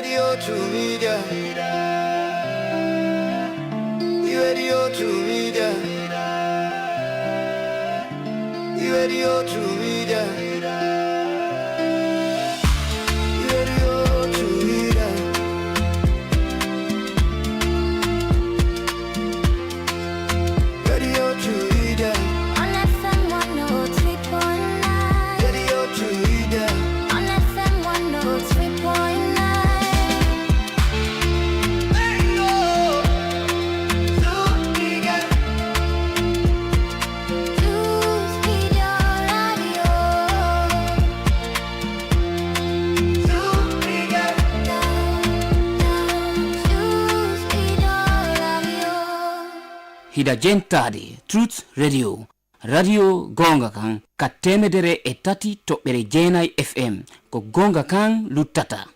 Radio to media. Radio to media. Radio to media. Radio to media. Radio to media. On FM 103.9. Radio to media. On FM 103.9. Hida jentadi Truth Radio Radio gonga kan katemedere e tati toɓɓere jeenay FM ko gonga kan luttata.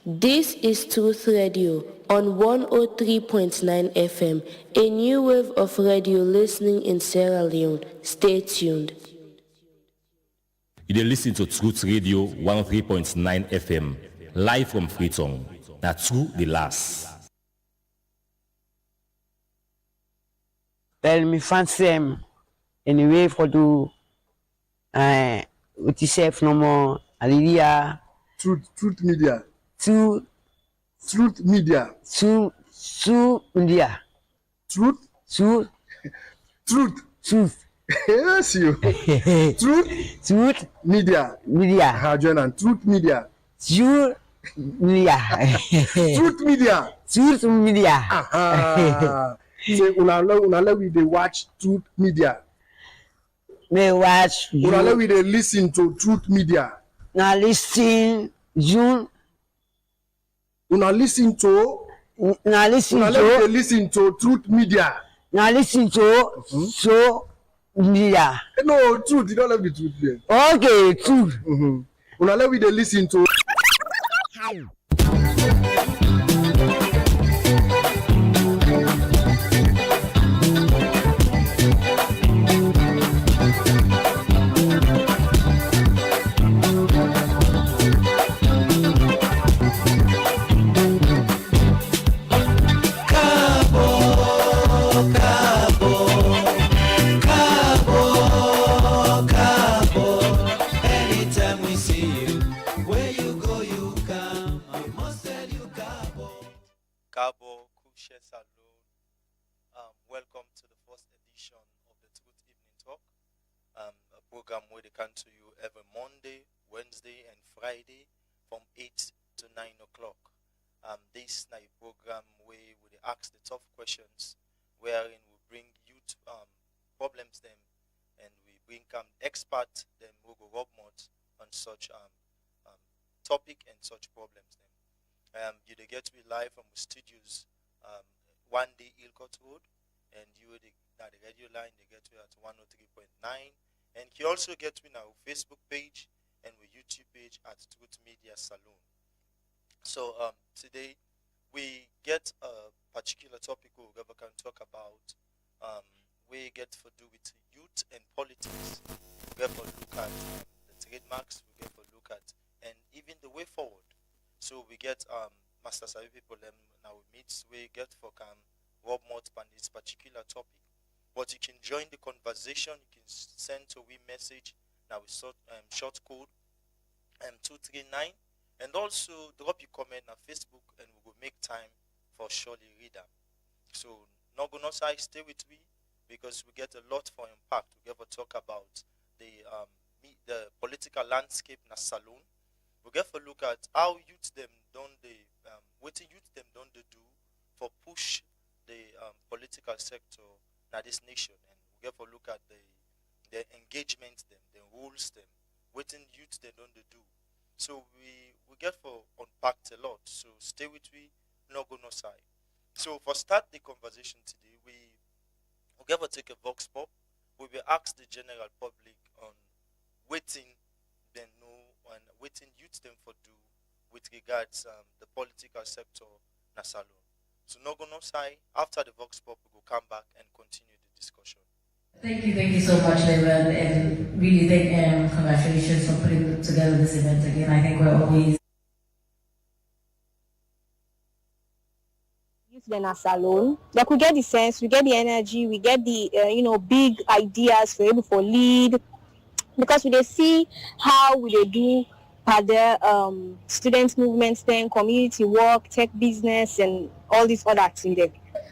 This is Truth Radio on 103.9 FM, a new wave of radio listening in Sierra Leone. Stay tuned. You listen to Truth Radio 103.9 FM, live from Freetown. That's True the Last. Tell me fancy anyway for do what you say no more Alidia Truth Media. Truth Media. Media. Truth. Yes, you. Truth Media. Join and Truth Media. Truth Media. Truth Media. Say unala we dey watch Truth Media. They watch. Unala we dey listen to Truth Media. Now listen June. Unala listen to Truth Media. Now listen to so media. No, Truth. You don't have the Truth there. Okay, Truth. Unala we dey listen to. Welcome to the first edition of the Truth Ivnin Tok, a program where they come to you every Monday, Wednesday, and Friday from 8 to 9 o'clock. This is a program where we ask the tough questions, wherein we bring youth problems them, and we bring experts them who go rub mouth on such topic and such problems them. You get to be live from the studios, one day Ilcott Road. And you at the radio line, they get to at 103.9. And you also get to our Facebook page and our YouTube page at Truth Media Saloon. So today we get a particular topic we can talk about. We get to do with youth and politics. We get to look at the trademarks. We get to look at and even the way forward. So we get Master Savi people now we meet. We get for Rob Mott on this particular topic. But you can join the conversation. You can send a wee message now with short code 239, and also drop your comment on Facebook, and we will make time for surely reader. So not gonna say stay with me because we get a lot for impact. We get to talk about the political landscape in a saloon. We get to look at how youth them don't they what youth them don't they do for push the political sector in this nation, and we get to look at the engagement them, the rules them, what youth they don't do. So we get for unpacked a lot. So stay with me, no go no side. So for start the conversation today, we get to take a vox pop. We will ask the general public on waiting they know and waiting youth them for do with regards the political sector na salon. So no go no side. After the vox pop, we will come back and continue the discussion. Thank you so much, Leone, and really congratulations for putting together this event again. I think we're always then as alone. Like we get the sense, we get the energy, we get the big ideas for able for lead, because we dey see how we dey do other student movements, then community work, tech business, and all these other things there.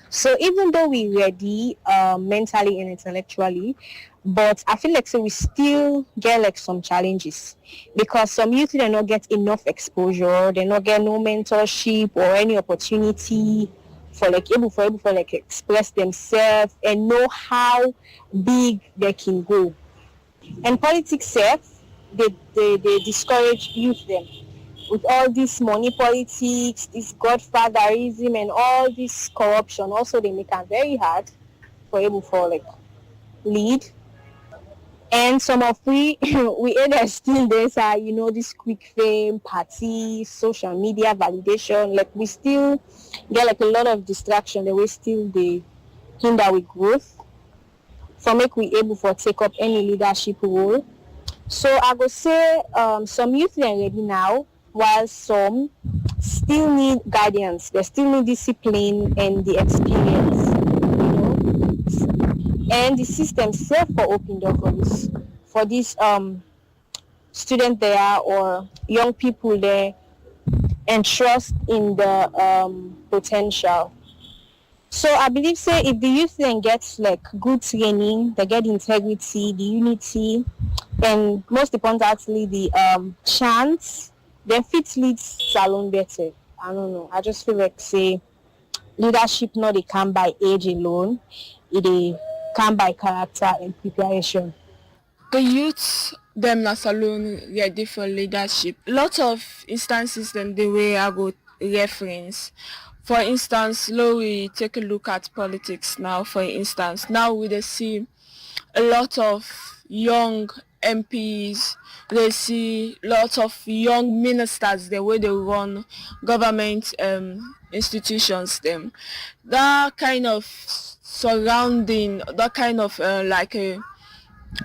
So even though we ready mentally and intellectually, but I feel like so we still get like some challenges, because some youth they not get enough exposure, they not get no mentorship or any opportunity for able for express themselves and know how big they can go. And politics self, they discourage youth them with all this money politics, this godfatherism, and all this corruption. Also, they make it very hard for able for lead. And some of we we either still there's this quick fame, party, social media validation. Like we still get a lot of distraction. That we still they hinder with growth. For make we able for take up any leadership role. So I go say some youth are ready now, while some still need guidance. They still need discipline and the experience, And the system self for open door for this student there or young people there, and trust in the potential. So I believe say if the youth then gets good training, they get integrity, the unity, and most importantly the chance, then fit lead salon better. I don't know. I just feel like say leadership not they come by age alone, it they come by character and preparation. The youth them na alone ready for leadership. Lot of instances then the way I go reference. For instance, now we take a look at politics now. For instance, now we dey see a lot of young MPs. They see lots of young ministers the way they run government institutions. Them that kind of surrounding, that kind of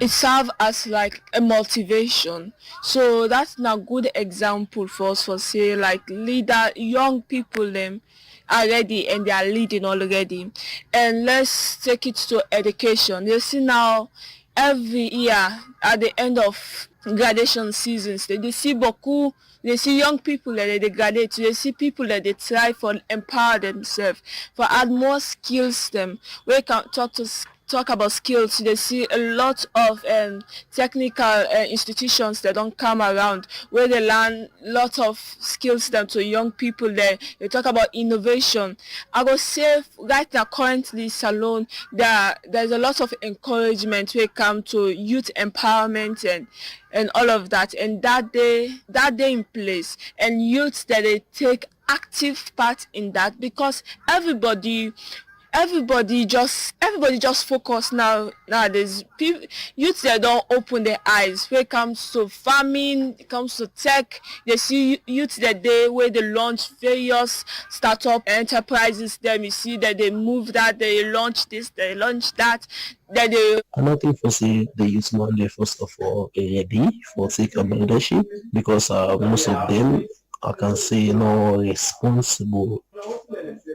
it serves as like a motivation. So that's a good example for us for say leader young people them are ready and they are leading already. And let's take it to education. You see now every year at the end of graduation seasons they see beaucoup, they see young people that they graduate, they see people that they try for empower themselves, for add more skills them. We can talk about skills. They see a lot of technical institutions that don't come around where they learn lot of skills them to young people there. They talk about innovation. I go say right now currently salon there's a lot of encouragement when it comes to youth empowerment and all of that, and that day in place, and youths that they take active part in that, because everybody just focus nowadays. Youths they don't open their eyes when it comes to farming, it comes to tech. They see youths that they where they launch various startup enterprises. Them you see that they move that, they launch this, they launch that. That they I don't think for say the youth Monday first of all ready for take up leadership, because most of them I can say no responsible.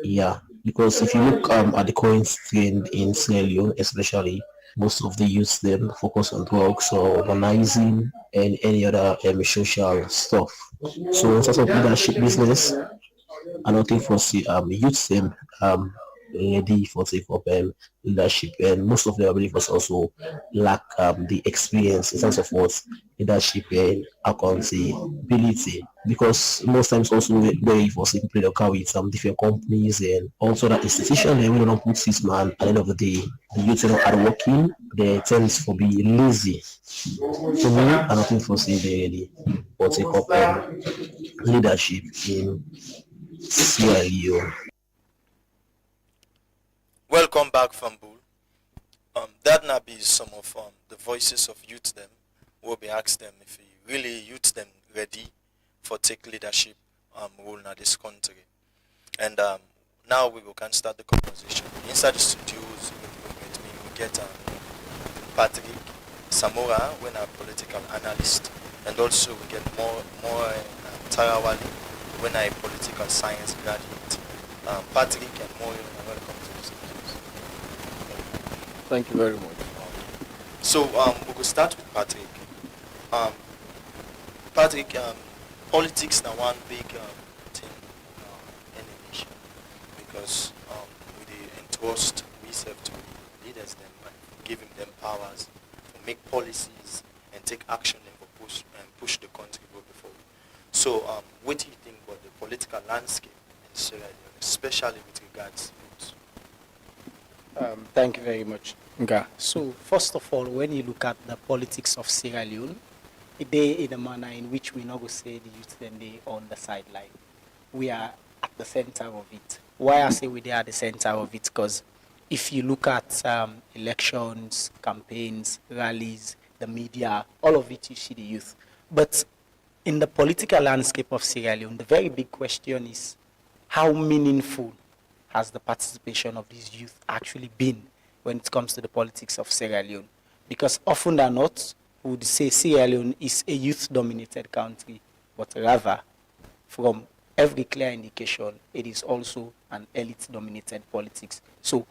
Yeah, because if you look at the current trend in Sierra Leone, especially most of the youth them focus on drugs or organizing and any other social stuff. So in terms of leadership business, I don't think for see youth them ready for take up leadership, and most of them I believe was also lack the experience in terms of what leadership and accountability, because most times also where for simply local with some different companies and also that institution they will not put this man at the end of the day the youth are hardworking, they tends to be lazy. To me, I don't think for see they ready for take up leadership in Sierra Leone. Welcome back from Bull. That now be some of the voices of youth them. We'll be asked them if really youth them ready for take leadership role in this country. And now we can start the conversation. Inside the studios with me we get Patrick Samora, when a political analyst, and also we get more Tarawali, when a political science graduate. Patrick and Moyo, and welcome to the studios. Thank you very much. So we will start with Patrick. Um, Patrick, politics now one big thing in the nation because we dey entrust we serve to leaders them and giving them powers to make policies and take action and push the country go before. So what do you think about the political landscape in Sierra Leone, especially with regards to Thank you very much, Nga. So, first of all, when you look at the politics of Sierra Leone, they in a manner in which we not go say the youth then they on the sideline. We are at the center of it. Why I say we are at the center of it? Because if you look at elections, campaigns, rallies, the media, all of it, you see the youth. But in the political landscape of Sierra Leone, the very big question is how meaningful has the participation of these youth actually been when it comes to the politics of Sierra Leone? Because often than not, we would say Sierra Leone is a youth-dominated country, but rather, from every clear indication, it is also an elite-dominated politics. So,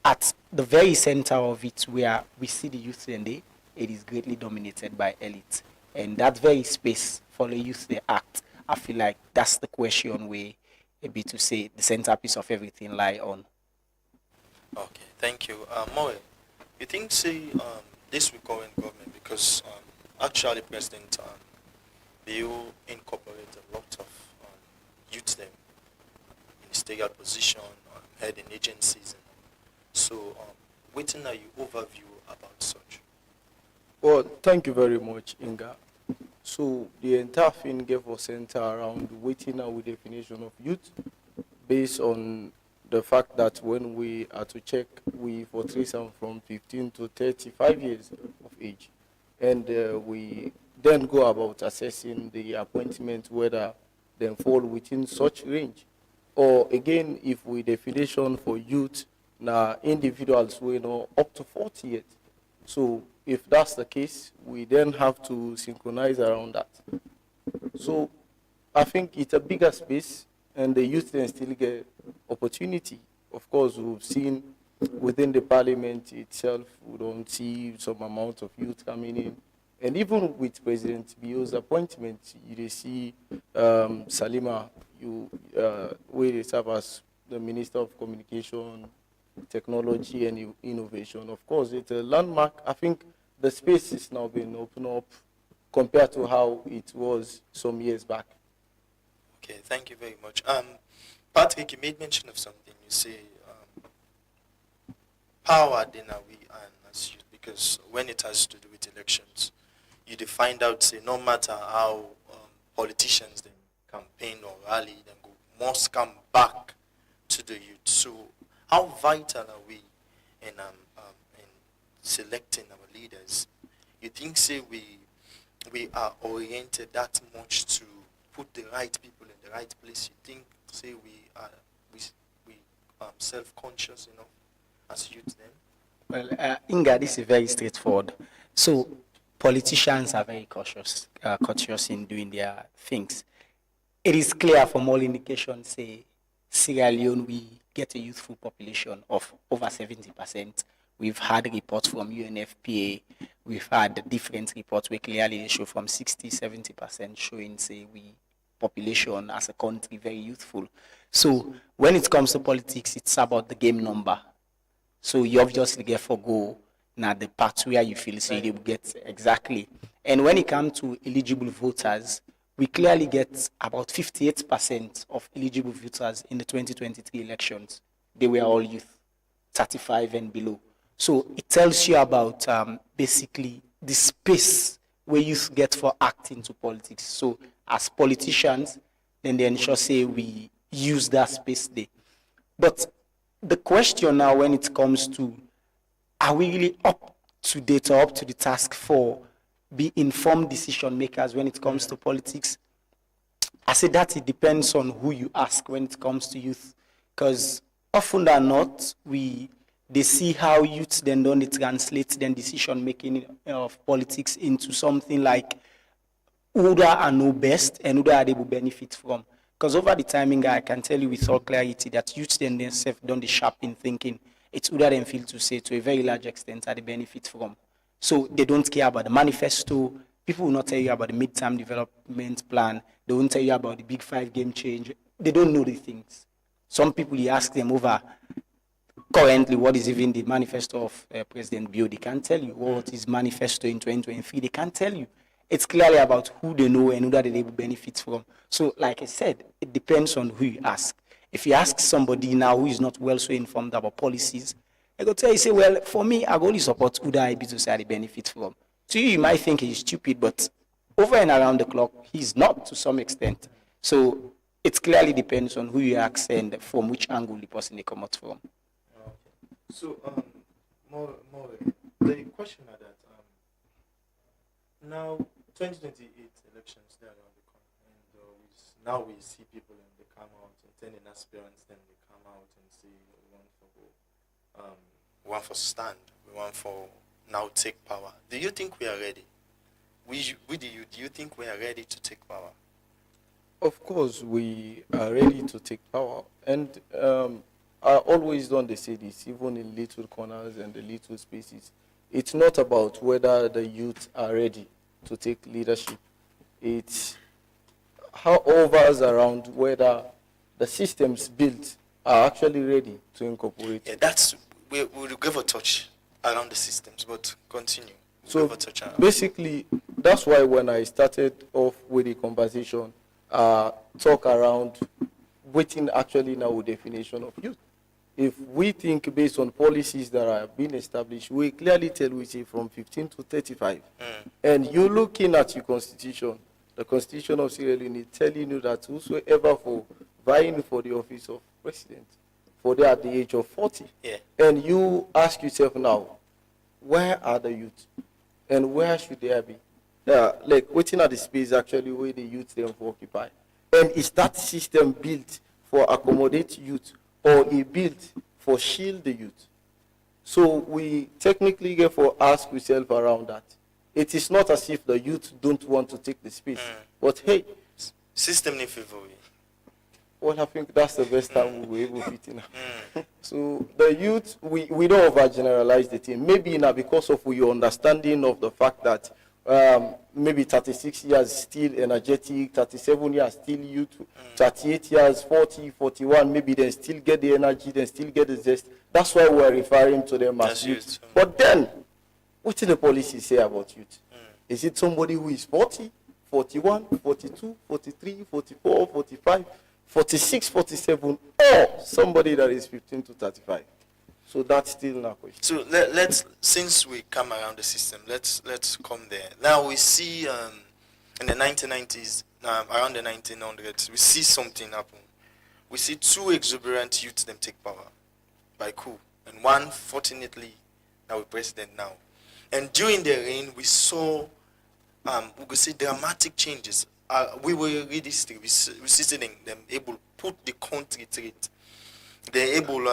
at the very center of it, where we see the youth today, it is greatly dominated by elite. And that very space for the youth they act, I feel like that's the question where be to say the centerpiece of everything lie on. Okay, thank you. Moe, you think say this current government, because actually President Bill incorporated a lot of youth them ministerial position, heading agencies. So, what are you overview about such? Well, thank you very much, Inga. So the entire thing gave us center around waiting our definition of youth based on the fact that when we are to check, we portrays them from 15 to 35 years of age. And we then go about assessing the appointment, whether they fall within such range. Or again, if we definition for youth, now individuals we know up to 40 years. So if that's the case, we then have to synchronize around that. So I think it's a bigger space, and the youth then still get opportunity. Of course, we've seen within the parliament itself, we don't see some amount of youth coming in. And even with President Bio's appointment, you see Salima, where they serve as the Minister of Communication, Technology and Innovation. Of course, it's a landmark. I think the space is now being opened up compared to how it was some years back. Okay, thank you very much. Patrick, you made mention of something. You say power then are we and as youth, because when it has to do with elections, you find out say no matter how politicians then campaign or rally, then go must come back to the youth. So how vital are we in selecting our leaders? You think say we are oriented that much to put the right people in the right place? You think say we are self-conscious enough as youth then? Well, Inga, this is very straightforward. So politicians are very cautious in doing their things. It is clear from all indications, say Sierra Leone, we get a youthful population of over 70%. We've had reports from UNFPA. We've had different reports where clearly they show from 60-70% showing, say, we population as a country very youthful. So when it comes to politics, it's about the game number. So you obviously get for go now the part where you feel so you will get exactly. And when it comes to eligible voters, we clearly get about 58% of eligible voters in the 2023 elections. They were all youth, 35 and below. So it tells you about basically the space where youth get for acting to politics. So as politicians, then they ensure say we use that space there. But the question now when it comes to are we really up to date or up to the task for be informed decision makers when it comes to politics? I say that it depends on who you ask when it comes to youth, because often than not, they see how youth then don't translate then decision making of politics into something like who they are know best and who they will benefit from. Because over the timing, I can tell you with all clarity that youth themselves done the sharp in thinking. It's who them feel to say to a very large extent are the benefit from. So they don't care about the manifesto. People will not tell you about the midterm development plan. They won't tell you about the big 5 game change. They don't know the things. Some people, you ask them over currently what is even the manifesto of President Bio. They can't tell you what is manifesto in 2023. They can't tell you. It's clearly about who they know and who that they will benefit from. So like I said, it depends on who you ask. If you ask somebody now who is not well so informed about policies, I go tell you, say, well, for me, I only support who that I be to say the benefit from. To you, you might think he's stupid, but over and around the clock, he's not to some extent. So it clearly depends on who you ask and from which angle the person they come out from. Okay. So, more the question are that now 2028 elections they are around the corner, and now we see people and they come out and turning aspirants, then they come out and say we want for stand, we want for now take power. Do you think we are ready? Do you think we are ready to take power? Of course, we are ready to take power. And I always don't say this, even in little corners and the little spaces. It's not about whether the youth are ready to take leadership. It's how hovers around whether the systems built are actually ready to incorporate. Yeah, we'll give a touch around the systems, but continue. So basically, that's why when I started off with the conversation, talk around waiting actually now with definition of youth. If we think based on policies that are being established, we clearly tell we say from 15 to 35. And you're looking at your constitution, the constitution of Sierra Leone telling you that whosoever for vying for the office of president, for they at the age of 40. Yeah. And you ask yourself now, where are the youth? And where should they be? Like waiting at the space actually where the youth them occupy. And is that system built for accommodate youth or it built for shield the youth? So we technically therefore ask ourselves around that. It is not as if the youth don't want to take the space, but hey, system in favor. Well, I think that's the best time we will fit in. So the youth, we don't overgeneralize the thing. Maybe now because of your understanding of the fact that maybe 36 years still energetic, 37 years still youth, 38 years, 40, 41, maybe they still get the energy, they still get the zest. That's why we're referring to them as youth. But then, what did the policy say about youth? Is it somebody who is 40, 41, 42, 43, 44, 45, 46, 47, or somebody that is 15 to 35? So that's still not a question. So let's since we come around the system, let's come there. Now we see in the 1990s, around the 1900s, we see something happen. We see 2 exuberant youths them take power by coup, and one fortunately now we're president now. And during their reign, we saw we could see dramatic changes. We were read history. We see them able to put the country straight. They're able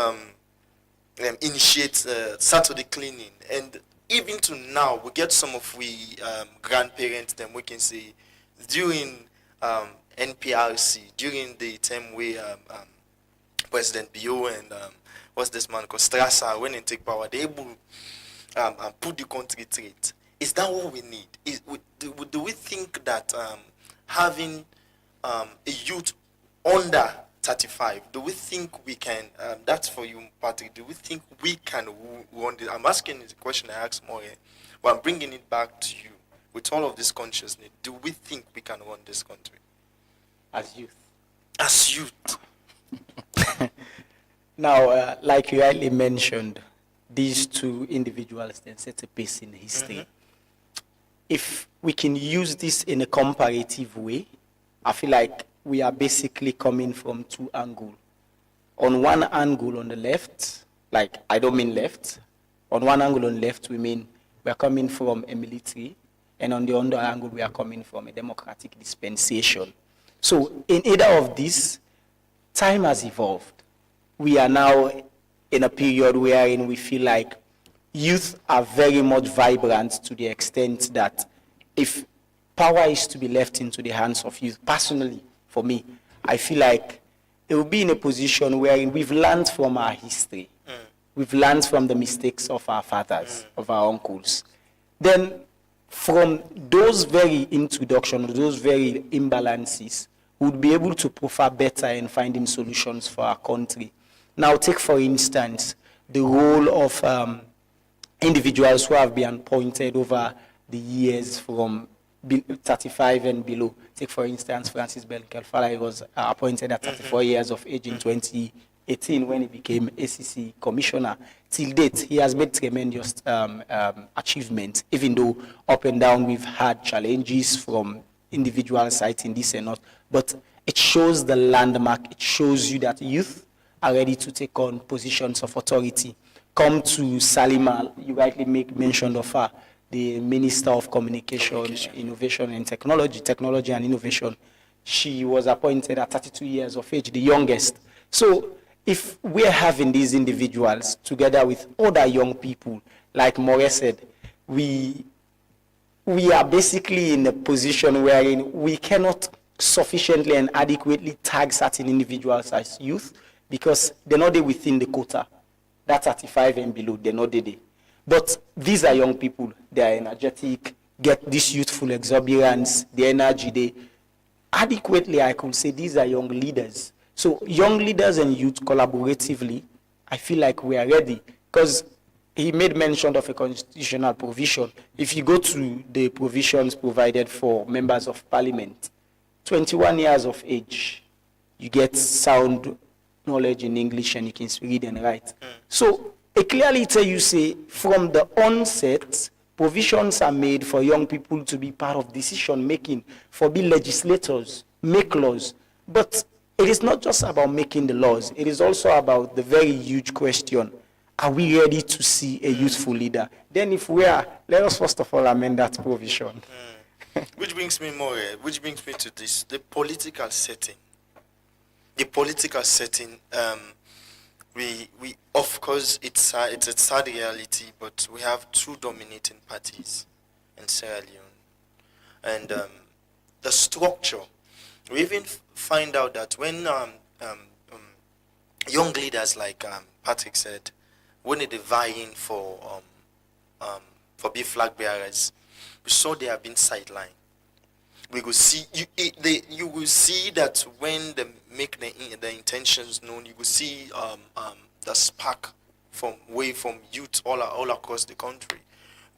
initiate Saturday cleaning, and even to now we get some of we grandparents them we can say during NPRC during the time where President Bio and what's this man called Strasser when they take power, they able put the country straight. Is that what we need? Do we think that having a youth under 35, do we think we can, that's for you, Patrick, do we think we can run this? I'm asking the question I asked more, but I'm bringing it back to you. With all of this consciousness, do we think we can run this country? As youth. As youth. Now, like you rightly mentioned, these 2 individuals then set a pace in history. If we can use this in a comparative way, I feel like we are basically coming from 2 angles. On one angle on the left, like I don't mean left, on one angle on the left we mean we are coming from a military, and on the other angle we are coming from a democratic dispensation. So in either of these, time has evolved. We are now in a period wherein we feel like youth are very much vibrant to the extent that if power is to be left into the hands of youth, personally, for me, I feel like it will be in a position where we've learned from our history. We've learned from the mistakes of our fathers, of our uncles. Then from those very introductions, those very imbalances, we would be able to profile better in finding solutions for our country. Now take, for instance, the role of individuals who have been appointed over the years from 35 and below. Take, for instance, Francis Belkelfala. He was appointed at 34 years of age in 2018 when he became ACC commissioner. Till date, he has made tremendous achievements, even though up and down we've had challenges from individual sides in this and not. But it shows the landmark. It shows you that youth are ready to take on positions of authority. Come to Salima, you rightly make mention of her, the Minister of Communication, Innovation and Technology and Innovation. She was appointed at 32 years of age, the youngest. So if we're having these individuals together with other young people, like More said, we are basically in a position wherein we cannot sufficiently and adequately tag certain individuals as youth because they're not there within the quota. That's 35 and below, they're not there. But these are young people. They are energetic, get this youthful exuberance, the energy. They adequately, I could say, these are young leaders. So young leaders and youth collaboratively, I feel like we are ready. Because he made mention of a constitutional provision. If you go to the provisions provided for members of parliament, 21 years of age, you get sound knowledge in English and you can read and write. So it clearly tells you, say, from the onset, provisions are made for young people to be part of decision making, for be legislators, make laws. But it is not just about making the laws. It is also about the very huge question, are we ready to see a youthful leader? Then if we are, let us first of all amend that provision. Which brings me to this, the political setting. The political setting, we of course, it's a sad reality, but we have two dominating parties in Sierra Leone. And the structure, we even find out that when young leaders like Patrick said, when they're vying for be flag bearers, we saw they have been sidelined. We will see you will see that when they make the intentions known, you will see the spark from youth all across the country.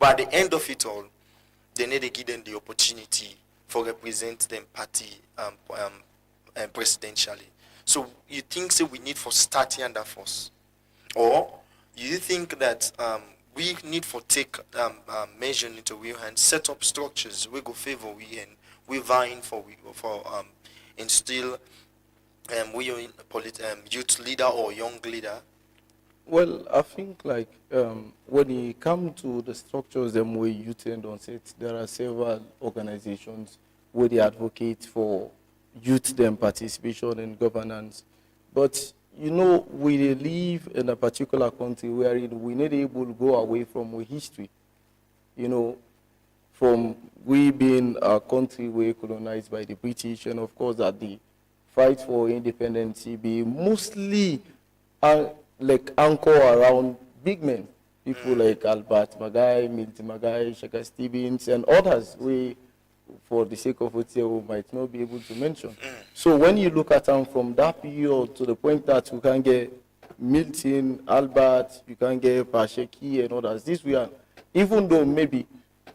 But at the end of it all, they need to give them the opportunity for represent them party presidentially. So you think we need for starting under force, or you think that we need for take measure into we and set up structures we go favor we and we vying for instill youth leader or young leader? Well, I think like when it comes to the structures them where you tend on set, there are several organizations where they advocate for youth them participation in governance. But you know, we live in a particular country where we need able to go away from our history. You know, from we being a country where colonized by the British, and of course that the fight for independence be mostly like anchor around big men, people like Albert Magai, Milton Magai, Shaka Stevens, and others we, for the sake of what we might not be able to mention. So when you look at them from that period to the point that you can get Milton, Albert, you can get Pasheki and others, these were, even though maybe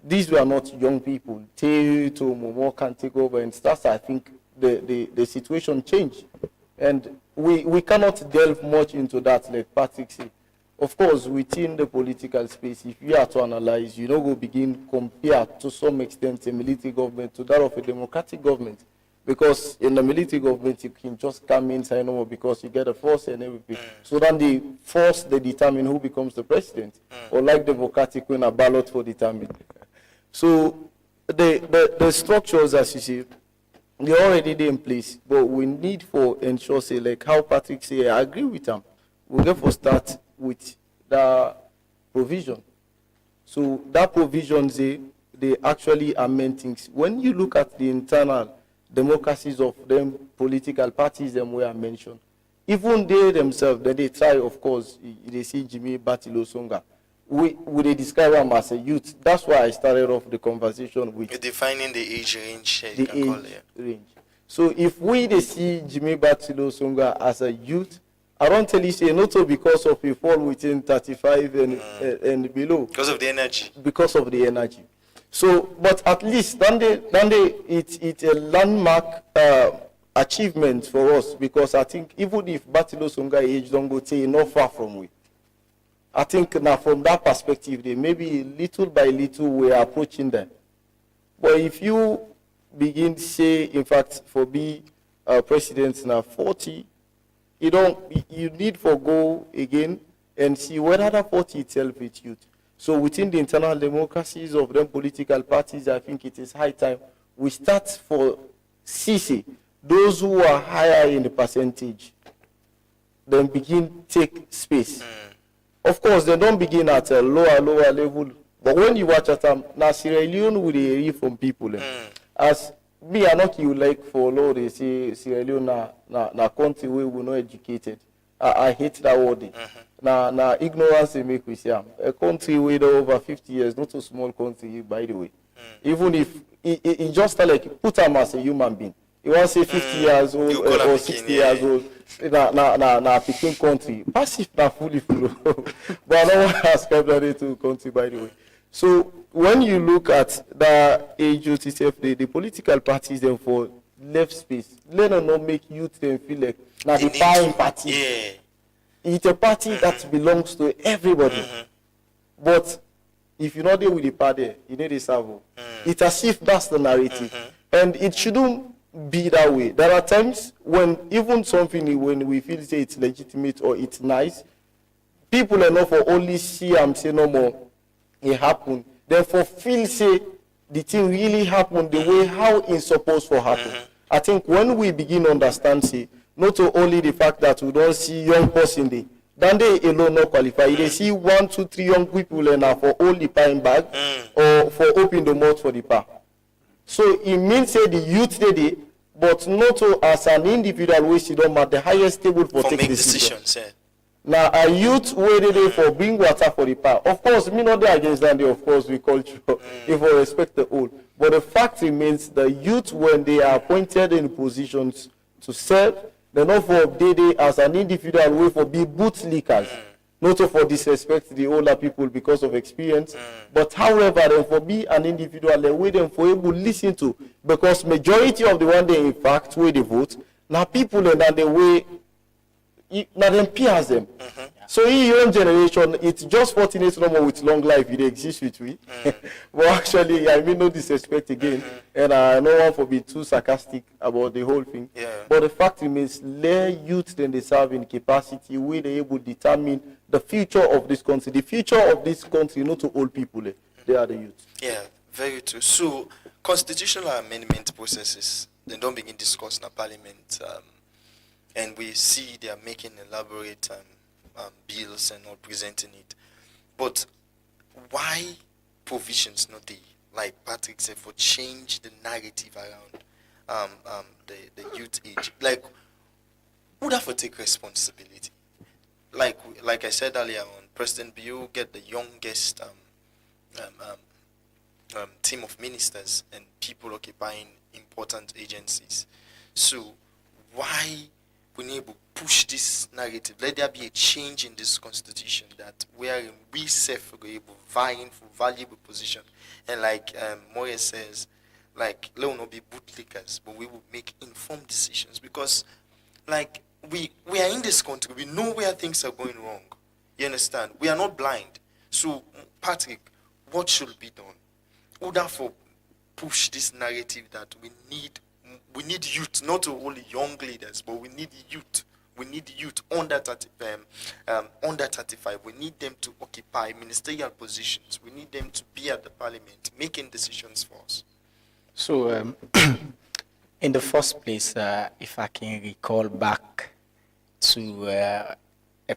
these were not young people, Teo to Momo can take over and start, I think the situation changed. And we cannot delve much into that, like Patrick said. Of course, within the political space, if you are to analyze, you know, we'll begin compare to some extent a military government to that of a democratic government. Because in the military government, you can just come in, sign over because you get a force and everything. So then the force, they determine who becomes the president. Or like democratic, when a ballot for determine. So the structures, as you see, they're already there in place. But we need for ensure, say, like how Patrick said, I agree with him. We'll therefore start with the provision. So that provision, they actually amend things. When you look at the internal democracies of them political parties them were mentioned. Even they themselves, they try, of course, they see Jimmy Batilo Songa. We they describe him as a youth. That's why I started off the conversation with you're defining the age range. the age range. So if they see Jimmy Batilo Songa as a youth, I don't tell you say not so because of he fall within 35 and below. Because of the energy. Because of the energy. So, but at least it's a landmark achievement for us, because I think even if Batilo Songa age don't go say not far from we. I think now from that perspective, they maybe little by little we are approaching them. But if you begin to say, in fact, for be president now 40, you need to go again and see whether that 40 itself is youth. So within the internal democracies of them political parties, I think it is high time we start for CC, those who are higher in the percentage, then begin take space. Of course, they don't begin at a lower level. But when you watch at them, now Sierra Leone will hear from people. As me, I not you like for law, they say Sierra Leone na country where we not educated. I hate that word. Now ignorance they make we say a country with over 50 years, not a small country, by the way. Even if it just like put them as a human being. You want to say 50 years old or 60 years old. Na picking country. Passive na fully full. But I don't want to ascribe that to country, by the way. So when you look at the age itself, the political parties them for left space, let them not make youth them feel like now the buying party. Yeah. It's a party that belongs to everybody. But if you're not there with the party, you need a servo. It's as if that's the narrative. And it shouldn't be that way. There are times when even something when we feel say it's legitimate or it's nice, people enough for only see and say no more it happened. Therefore feel say the thing really happened the way how it's supposed to happen. I think when we begin to understand say not only the fact that we don't see young person there, then they alone not qualify. They see 1, 2, 3 young people and for all the pine bag or for open the mouth for the par. So it means say the youth they but not as an individual we see them at the highest table for take decisions. Now a youth where they for bring water for the par. Of course, me not there against that. Of course, we culture if we respect the old. But the fact remains the youth when they are appointed in positions to serve, they're not for they as an individual way for be boot leakers. Not for disrespect the older people because of experience, but however, then for be an individual, they wait them for able to listen to, because majority of the one they in fact where they vote, now people and then the way now them peers them. So in your own generation, it's just fortunate no more with long life it exists with we. But actually, I mean no disrespect again, and I no one for be too sarcastic about the whole thing. But the fact remains, let youth then they serve in capacity where they able to determine the future of this country. The future of this country, not to old people, they are the youth. Yeah, very true. So constitutional amendment processes, they don't begin discussed in parliament, and we see they are making elaborate bills and not presenting it. But why provisions not they, like Patrick said, for change the narrative around the youth age? Like, who would have to take responsibility? Like I said earlier on, President Bill get the youngest team of ministers and people occupying important agencies. So why we need to push this narrative? Let there be a change in this constitution that wherein we self are able vying for valuable position. And like Moya says, like let not be bootlickers, but we will make informed decisions, because like we are in this country, we know where things are going wrong. You understand? We are not blind. So Patrick, what should be done? Would therefore push this narrative that we need youth, not only young leaders, but we need youth. We need youth under 35. We need them to occupy ministerial positions. We need them to be at the parliament, making decisions for us. So, in the first place, if I can recall back to a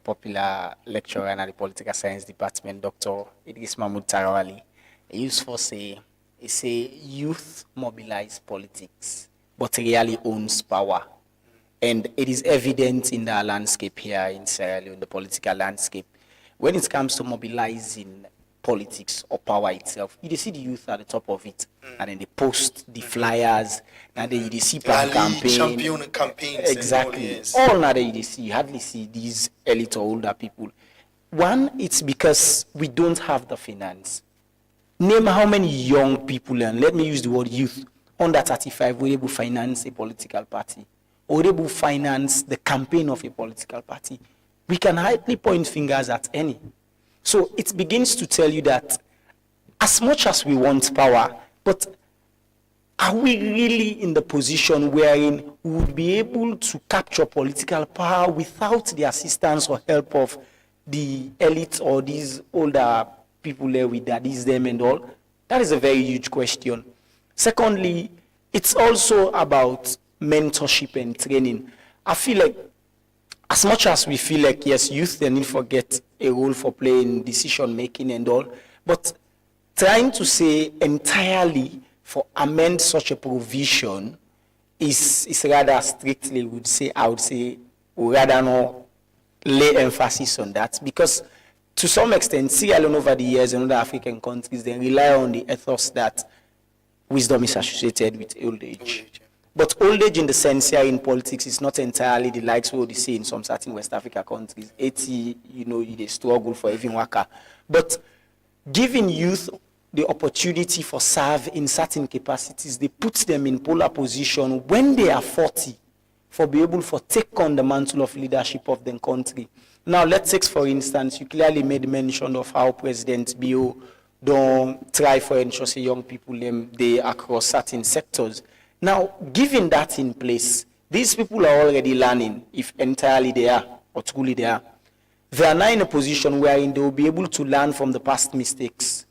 popular lecturer in the political science department, Dr. Idris Mahmoud Tarawali, he used to say, youth mobilize politics. but really owns power. And it is evident in the landscape here in Sierra Leone, the political landscape. When it comes to mobilizing politics or power itself, you see the youth at the top of it, and then they post the flyers, and then you see plan campaign, champion campaigns, exactly. All now that you see, you hardly see these elite or older people. One, it's because we don't have the finance. Name how many young people, and let me use the word youth, under 35 were able to finance a political party, or able to finance the campaign of a political party. We can hardly point fingers at any. So it begins to tell you that as much as we want power, but are we really in the position wherein we would be able to capture political power without the assistance or help of the elite or these older people there with daddies, them and all? That is a very huge question. Secondly, it's also about mentorship and training. I feel like as much as we feel like, yes, youth, they need to get a role for playing decision making and all, but trying to say entirely for amend such a provision is rather strictly, I would say, rather not lay emphasis on that, because to some extent, Sierra Leone over the years and other African countries, they rely on the ethos that wisdom is associated with old age. But old age in the sense here in politics is not entirely the likes we would see in some certain West Africa countries. 80, they struggle for even worker. But giving youth the opportunity for serve in certain capacities, they put them in polar position when they are 40 for be able to take on the mantle of leadership of the country. Now, let's take, for instance, you clearly made mention of how President Bio don't try for ensure young people they across certain sectors. Now, given that in place, these people are already learning, if entirely they are, or truly they are now in a position wherein they will be able to learn from the past mistakes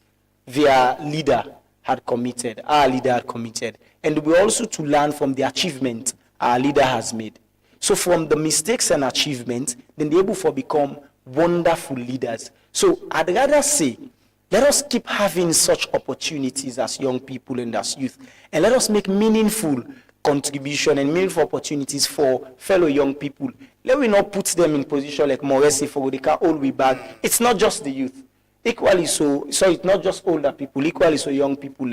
their leader had committed, our leader had committed, and we also to learn from the achievement our leader has made. So from the mistakes and achievements, then they're able to become wonderful leaders. So I'd rather say, let us keep having such opportunities as young people and as youth, and let us make meaningful contribution and meaningful opportunities for fellow young people. Let me not put them in position like Moresi for the car all we back. It's not just the youth. Equally so it's not just older people, equally so young people.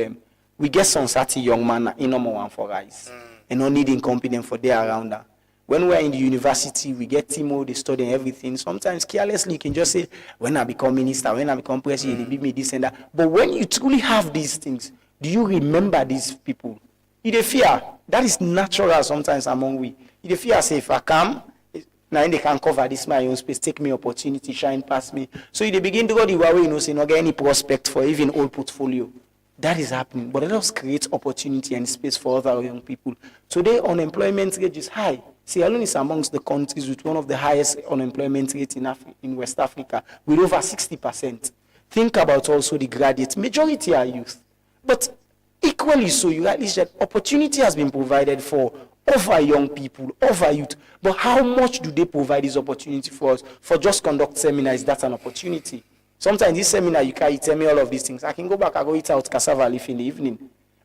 We get some certain young man in number one for guys, and not needing competence for their around that. When we're in the university, we get Timo, they study everything. Sometimes carelessly, you can just say, when I become minister, when I become president, they give me this and that. But when you truly have these things, do you remember these people? You fear. That is natural sometimes among we. You fear, say, if I come, now they can cover this my own space, take me opportunity, shine past me. So you begin to go the way, say, not get any prospect for even old portfolio. That is happening. But let us create opportunity and space for other young people. Today, unemployment rate is high. Sierra Leone is amongst the countries with one of the highest unemployment rates in West Africa, with over 60%. Think about also the graduates. Majority are youth. But equally so, you at least said opportunity has been provided for over young people, over youth. But how much do they provide this opportunity for us? For just conduct seminars, that's an opportunity. Sometimes this seminar, you tell me all of these things. I can go back, I go eat out cassava leaf in the evening.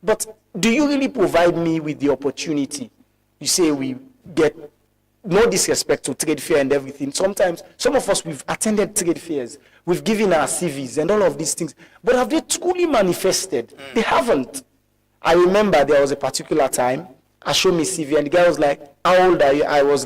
But do you really provide me with the opportunity? You say we get no disrespect to trade fair and everything. Sometimes, some of us, we've attended trade fairs. We've given our CVs and all of these things. But have they truly manifested? They haven't. I remember there was a particular time, I showed me CV and the guy was like, how old are you? I was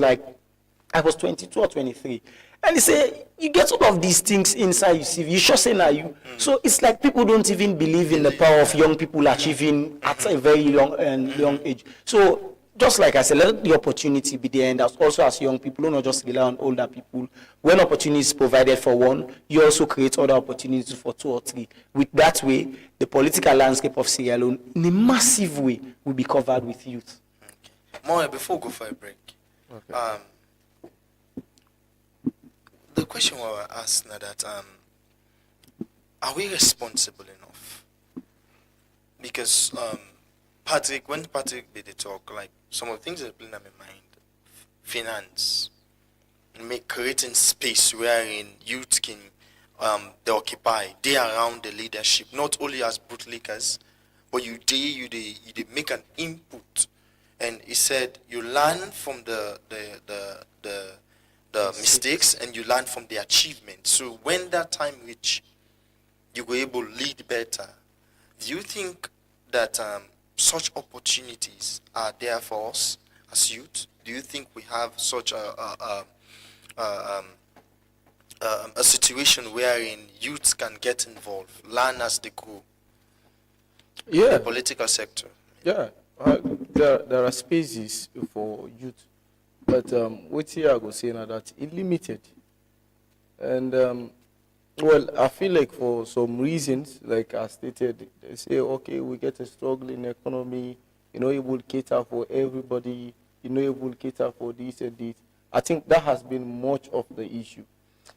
22 or 23. And he said, you get all of these things inside your CV. You sure say now you. So it's like people don't even believe in the power of young people achieving at a very young age. So just like I said, let the opportunity be there, and also as young people, don't just rely on older people. When opportunity is provided for one, you also create other opportunities for two or three. With that way, the political landscape of Sierra Leone, in a massive way, will be covered with youth. Okay. Moya, before we go for a break, okay. The question we were asked now that, are we responsible enough? Because when Patrick did the talk, like some of the things that are playing in my mind, finance, creating space wherein youth can they occupy, they around the leadership, not only as bootlickers, but they make an input and he said you learn from the mistakes and you learn from the achievement. So when that time reach, you were able to lead better. Do you think that such opportunities are there for us as youth? Do you think we have such a situation wherein youth can get involved, learn as they go? Yeah. In the political sector. Yeah, there are spaces for youth, but what here I go say now that it's limited, and well, I feel like for some reasons, like I stated, they say, okay, we get a struggling economy, you know, it will cater for everybody, you know, it will cater for this and this. I think that has been much of the issue.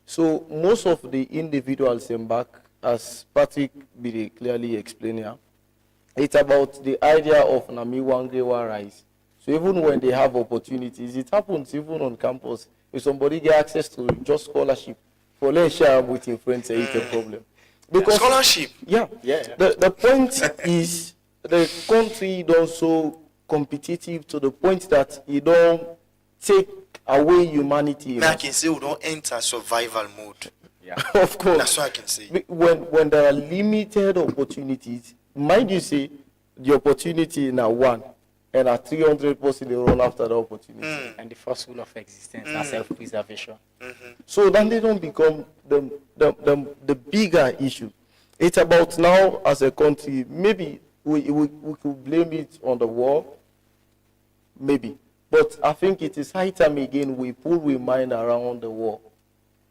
So most of the individuals embark, as Patrick Bide clearly explained here, it's about the idea of Namiwangewa rise. So even when they have opportunities, it happens even on campus. If somebody get access to just scholarship, for let's share with your friends, it's a problem. Because scholarship. Yeah. The point is the country don't so competitive to the point that you don't take away humanity. I can say we don't enter survival mode. Yeah. Of course. That's what I can say. When there are limited opportunities, mind you say the opportunity in a one and a 300% they run after the opportunity. And the first rule of existence is self-preservation. So then they don't become the bigger issue. It's about now as a country, maybe we could blame it on the war, maybe. But I think it is high time again we pull we mind around the war.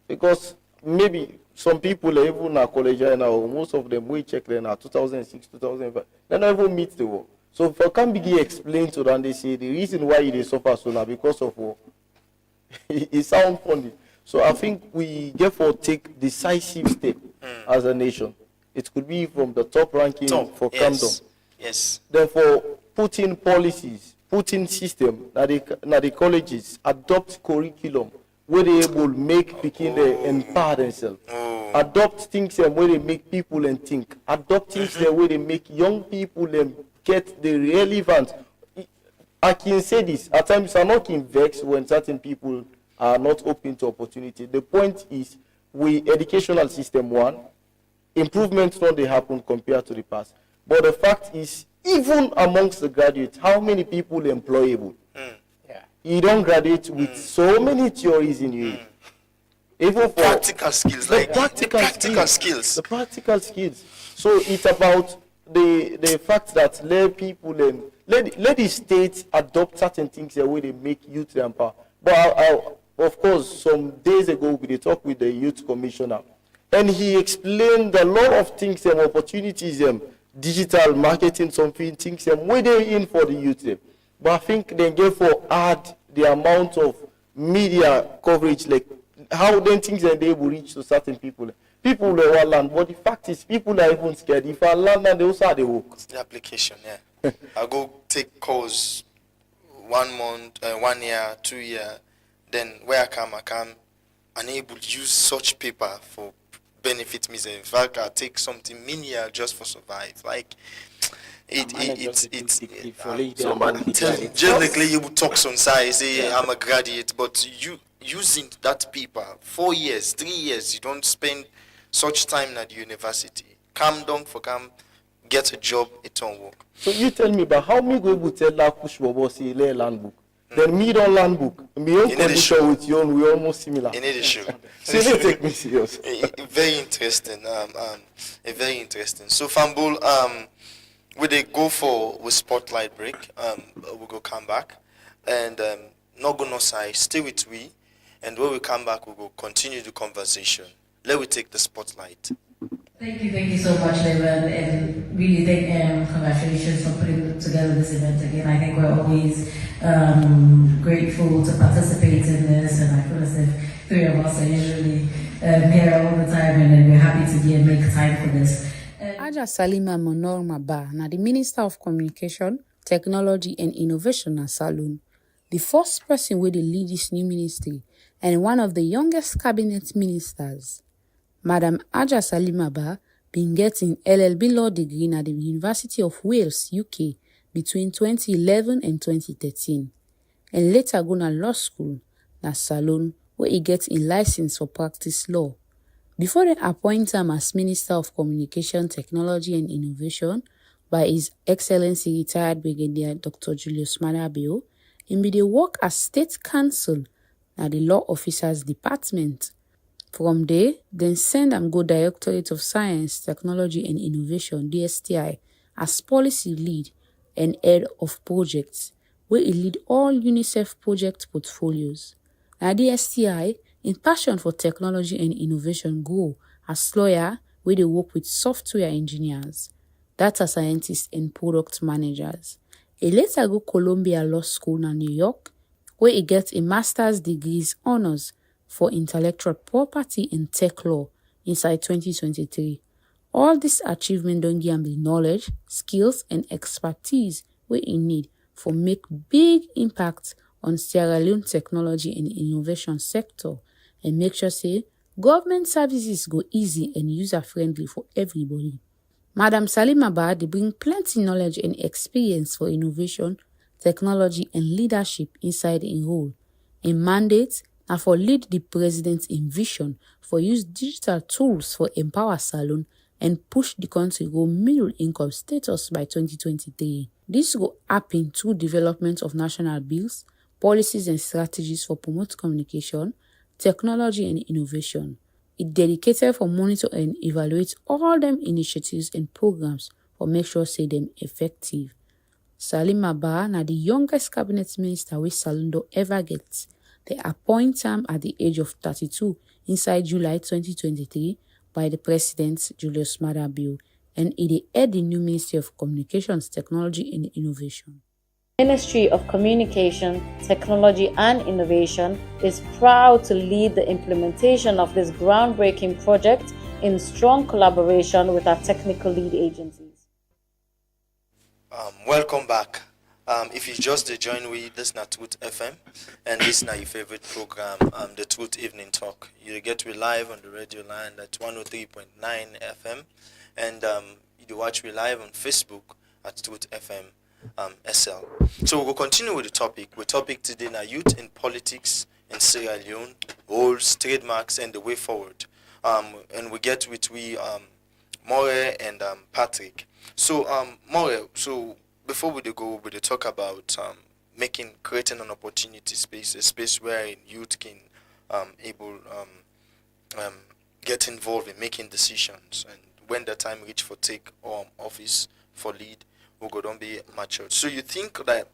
Because maybe some people even at college now, most of them we check them at 2006, 2005, they never meet the war. So if I can begin explain to them, they say the reason why they suffer so now because of war. It sounds funny. So I think we therefore take decisive step as a nation. It could be from the top ranking for Camden. Yes. Therefore, put in policies, put in system, na the colleges, adopt curriculum where they able make picking they empower themselves. Adopt things where they make people and think. Adopt things where they make young people and get the relevant. I can say this, at times I'm not vexed when certain people are not open to opportunity. The point is, educational system one, improvements don't they happen compared to the past. But the fact is, even amongst the graduates, how many people are employable? You don't graduate with so many theories in you. Even for practical skills, the practical skills. So it's about the fact that let people let the state adopt certain things the way they make youth empower. But of course, some days ago we talked with the youth commissioner, and he explained a lot of things and opportunities, digital marketing, something things where they in for the youth. But I think they get for add the amount of media coverage, like how then things that they will reach to certain people. People will want land, but the fact is, people are even scared. If I land, and they also have the work. The application, yeah. I go take course 1 month, 1 year, 2 year. Then where I come unable to use such paper for benefit me. In fact, I take something minimal just for survive. Like it's generally you talk on side, say I'm a graduate, but you using that paper 4 years, 3 years, you don't spend such time at the university. Come down for get a job, it don't work. So you tell me, but how me go tell that push bobo say land book? Then me don't land book. Me own condition with you, we almost similar. You need a show. So they take me serious. Very interesting. Very interesting. So Fambul, we they go for with spotlight break. We'll go come back, and not go no side. Stay with we, and when we come back, we'll go continue the conversation. Let we take the spotlight. Thank you so much, Leone, and really congratulations for putting together this event again. I think we're always grateful to participate in this, and I feel as if three of us are usually here all the time, and we're happy to make time for this. Aja Salima Monor Maba, na the Minister of Communication, Technology and Innovation at Salone, the first person where they lead this new ministry, and one of the youngest cabinet ministers. Madam Aja Salima Ba been getting LLB law degree at the University of Wales, UK, between 2011 and 2013, and later go na law school na Salone where he get a license for practice law. Before they appoint him as Minister of Communication, Technology and Innovation by His Excellency retired Brigadier Dr. Julius Maada, he be dey work as State Counsel na the Law Officers Department. From there, then send am go Directorate of Science, Technology and Innovation (DSTI) as policy lead and head of projects, where he lead all UNICEF project portfolios. Na DSTI, in passion for technology and innovation, grow as lawyer where they work with software engineers, data scientists and product managers. He later go Columbia Law School na New York, where he gets a master's degrees honors for intellectual property and tech law inside 2023. All this achievement don't give him the knowledge, skills and expertise where he need for make big impact on Sierra Leone technology and innovation sector and make sure say government services go easy and user-friendly for everybody. Madam Salima Ba dey bring plenty knowledge and experience for innovation, technology and leadership inside im role. Im mandate na for lead the president in vision for use digital tools for empower Salone and push the country go middle income status by 2023. This go happen through development of national bills, policies and strategies for promote communication, technology and innovation. It dedicated for monitor and evaluate all them initiatives and programs for make sure say them effective. Salima Ba na the youngest cabinet minister wey Salone don ever get. They appoint him at the age of 32 inside July 2023 by the President Julius Maada Bio, and he head the new Ministry of Communications, Technology and Innovation. Ministry of Communication, Technology and Innovation is proud to lead the implementation of this groundbreaking project in strong collaboration with our technical lead agencies. Welcome back. If you just join with this na Truth FM, and this na your favorite program, the Truth Evening Talk. You get we live on the radio line at 103.9 FM, and you watch me live on Facebook at Truth FM SL. So we'll continue with the topic. The topic today na youth in politics in Sierra Leone, roles, trademarks, and the way forward. And we get with More and Patrick. So More, so before we go, we talk about creating an opportunity space, a space where youth can get involved in making decisions, and when the time reach for take office for lead, we go don't be matured. So you think that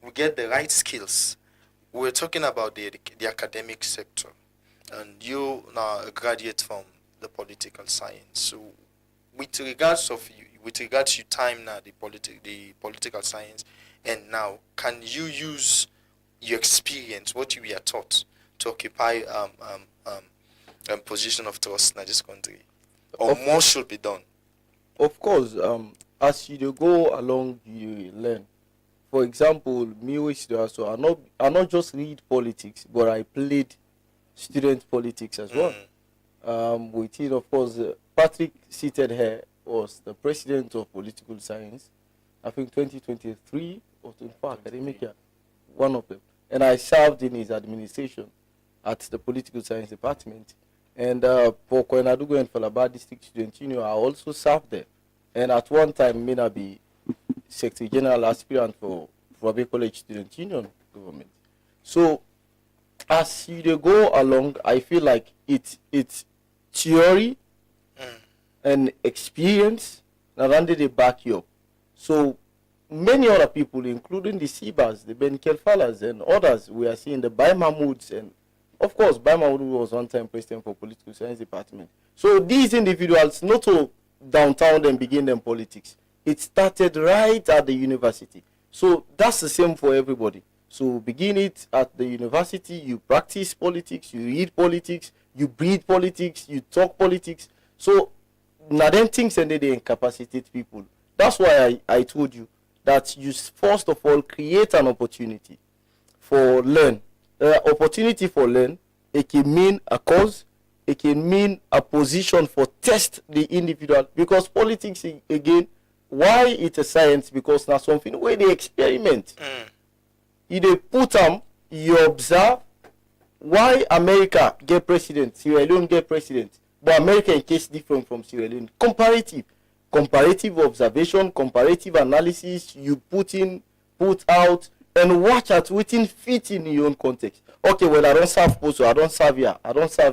we get the right skills? We're talking about the academic sector, and you now a graduate from the political science. So with regards to time now, the political science, and now can you use your experience, what you were taught, to occupy position of trust in this country, or more should be done? Of course, as you go along, you learn. For example, me so I not just read politics, but I played student politics as well. Within, of course, Patrick seated here was the president of political science, I think 2023 or 24 academic year, one of them. And I served in his administration at the political science department. And for Koenadugo and Falaba District Student Union, I also served there. And at one time, I be Secretary General aspirant for Robbie College Student Union government. So as you go along, I feel like it's theory and experience, and then they back you up. So many other people, including the Sibas, the Ben Kelfalas, and others, we are seeing the Bai Mahmoods, and of course, Bai Mahmood was one time president for political science department. So these individuals, not to downtown them begin them politics. It started right at the university. So that's the same for everybody. So begin it at the university, you practice politics, you read politics, you breathe politics, you talk politics. So now then things and they incapacitate people. That's why I told you that you first of all create an opportunity for learn. Opportunity for learn, it can mean a cause, it can mean a position for test the individual, because politics again why it's a science? Because now something where they experiment. You they put them, you observe why America get president, Sierra Leone get president, but America in case different from Sierra Leone. Comparative observation, comparative analysis, you put in, put out, and watch at within fit in your own context. Okay, well, I don't serve Poso, I don't serve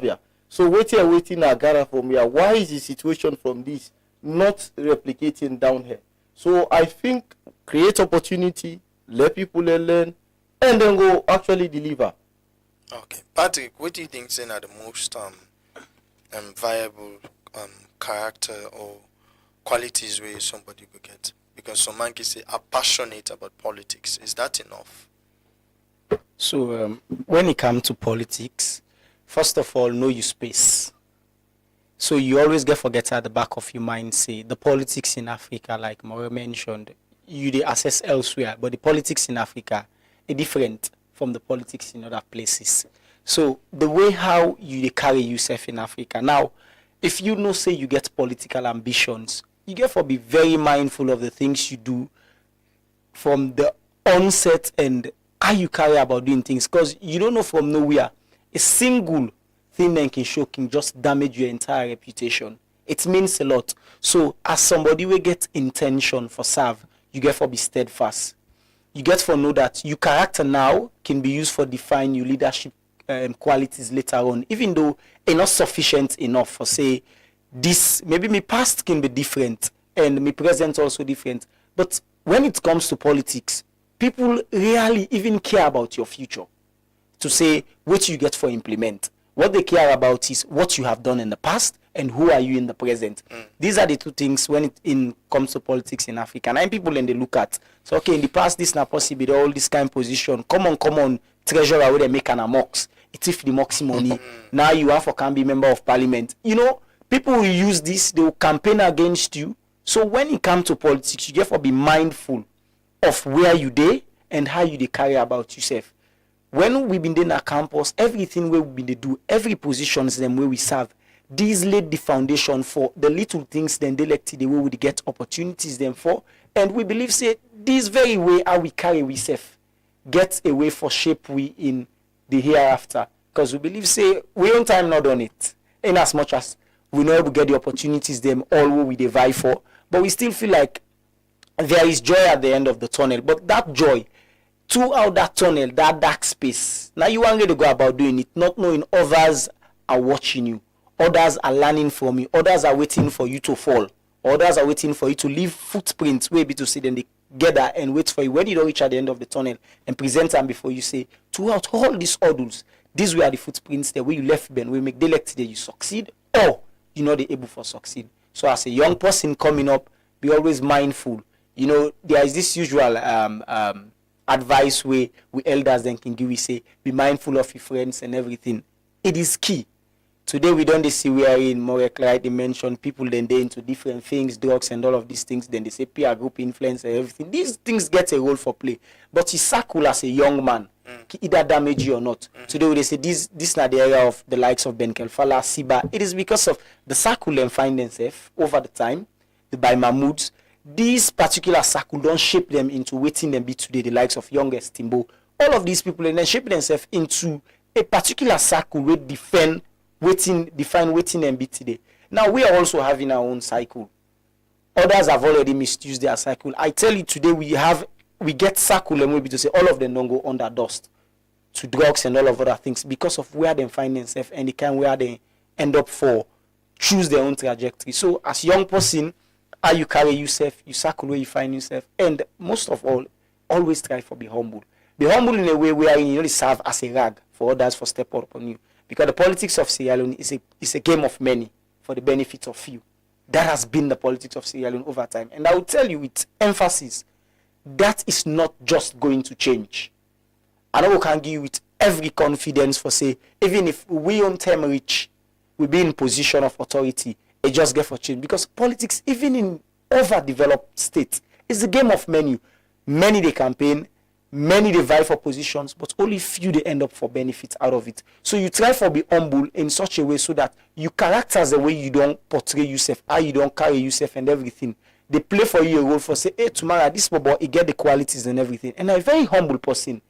here. So waiting, I gather from here. Why is the situation from this not replicating down here? So I think create opportunity, let people learn, and then go actually deliver. Okay, Patrick, what do you think is the most viable character or qualities where somebody could get? Because some man can say are passionate about politics. Is that enough? So when it comes to politics, first of all, know your space. So you always forget at the back of your mind, say the politics in Africa, like Mauro mentioned, you they assess elsewhere, but the politics in Africa is different from the politics in other places. So the way how you carry yourself in Africa. Now, if you know, say you get political ambitions, you get to be very mindful of the things you do from the onset and how you carry about doing things, because you don't know from nowhere a single thing that can just damage your entire reputation. It means a lot. So as somebody will get intention for serve, you get to be steadfast. You get to know that your character now can be used for define your leadership qualities later on, even though it's not sufficient enough for say this. Maybe my past can be different and my present also different, but when it comes to politics, people rarely even care about your future to say what you get for implement. What they care about is what you have done in the past and who are you in the present. These are the two things when it comes to politics in Africa. And people and they look at, so okay, in the past this not possible, all this kind of position. Come on, treasurer where they make an amox. It's if the moxie money. Now you have for can be member of parliament. You know, people will use this, they will campaign against you. So when it comes to politics, you have to be mindful of where you dey and how you dey carry about yourself. When we've been in our campus, everything we been do, every positions them where we serve, these laid the foundation for the little things then they elect the way we get opportunities them for. And we believe say this very way how we carry ourselves get a way for shape we in the hereafter. Because we believe say we own time not on it. In as much as we know we get the opportunities them all what we divide for, but we still feel like there is joy at the end of the tunnel. But that joy, throughout that tunnel, that dark space, now you want to go about doing it, not knowing others are watching you, others are learning from you, others are waiting for you to fall, others are waiting for you to leave footprints, maybe to see them they gather and wait for you when you don't reach at the end of the tunnel and present them before you say, throughout all these hurdles, these were the footprints that where you left Ben, we make the elect that you succeed or you're not able to succeed. So as a young person coming up, be always mindful. You know, there is this usual advice we elders then can give. We say, be mindful of your friends and everything. It is key. Today we don't see we are in more like they mentioned people then they into different things, drugs and all of these things. Then they say peer group influence and everything. These things get a role for play. But his circle as a young man, either damage you or not. Today they say this not the area of the likes of Ben Kelfala, Siba. It is because of the circle and find themselves over the time, by Mahmoods. These particular circle don't shape them into waiting them be today, the likes of youngest Timbo. All of these people and then shape themselves into a particular circle where define waiting and be today. Now we are also having our own cycle. Others have already misused their cycle. I tell you today we get circle and maybe to say all of them don't go under dust to drugs and all of other things because of where they find themselves and the kind where they end up for choose their own trajectory. So as young person, how you carry yourself, you circle where you find yourself, and most of all, always try for be humble. Be humble in a way where you only serve as a rag for others for step up on you. Because the politics of Sierra Leone is a game of many for the benefit of few. That has been the politics of Sierra Leone over time. And I will tell you with emphasis, that is not just going to change. And I will can give you with every confidence for say, even if we on term reach, we be in position of authority, it just get for change. Because politics, even in overdeveloped states, is a game of many. Many they campaign, many they vie for positions, but only few they end up for benefits out of it. So you try for be humble in such a way so that you characterize the way you don't portray yourself, how you don't carry yourself and everything. they play for you a role for say, hey, tomorrow this boy, he get the qualities and everything. And a very humble person.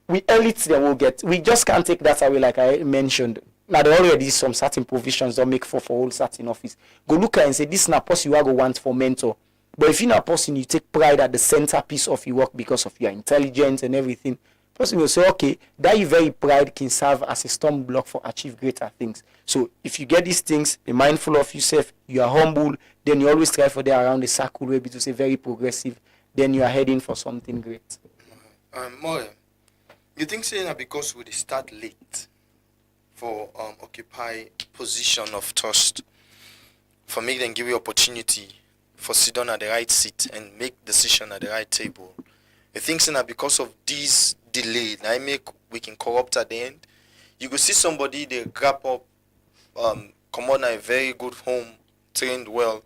We elites they will get. We just can't take that away, like I mentioned. Now there already some certain provisions don't make for all certain office. Go look at and say this is not person you are go want for mentor. But if you're not a person, you take pride at the centerpiece of your work because of your intelligence and everything. Person will say, okay, that you very pride can serve as a storm block for achieve greater things. So if you get these things, be mindful of yourself, you are humble, then you always try for there around the circle maybe to say very progressive, then you are heading for something great. More, you think saying that because we start late for occupy position of trust, for make them give you opportunity for sit down at the right seat and make decision at the right table. You think saying that because of these delay, we can corrupt at the end. You go see somebody they grab up, come on a very good home, trained well,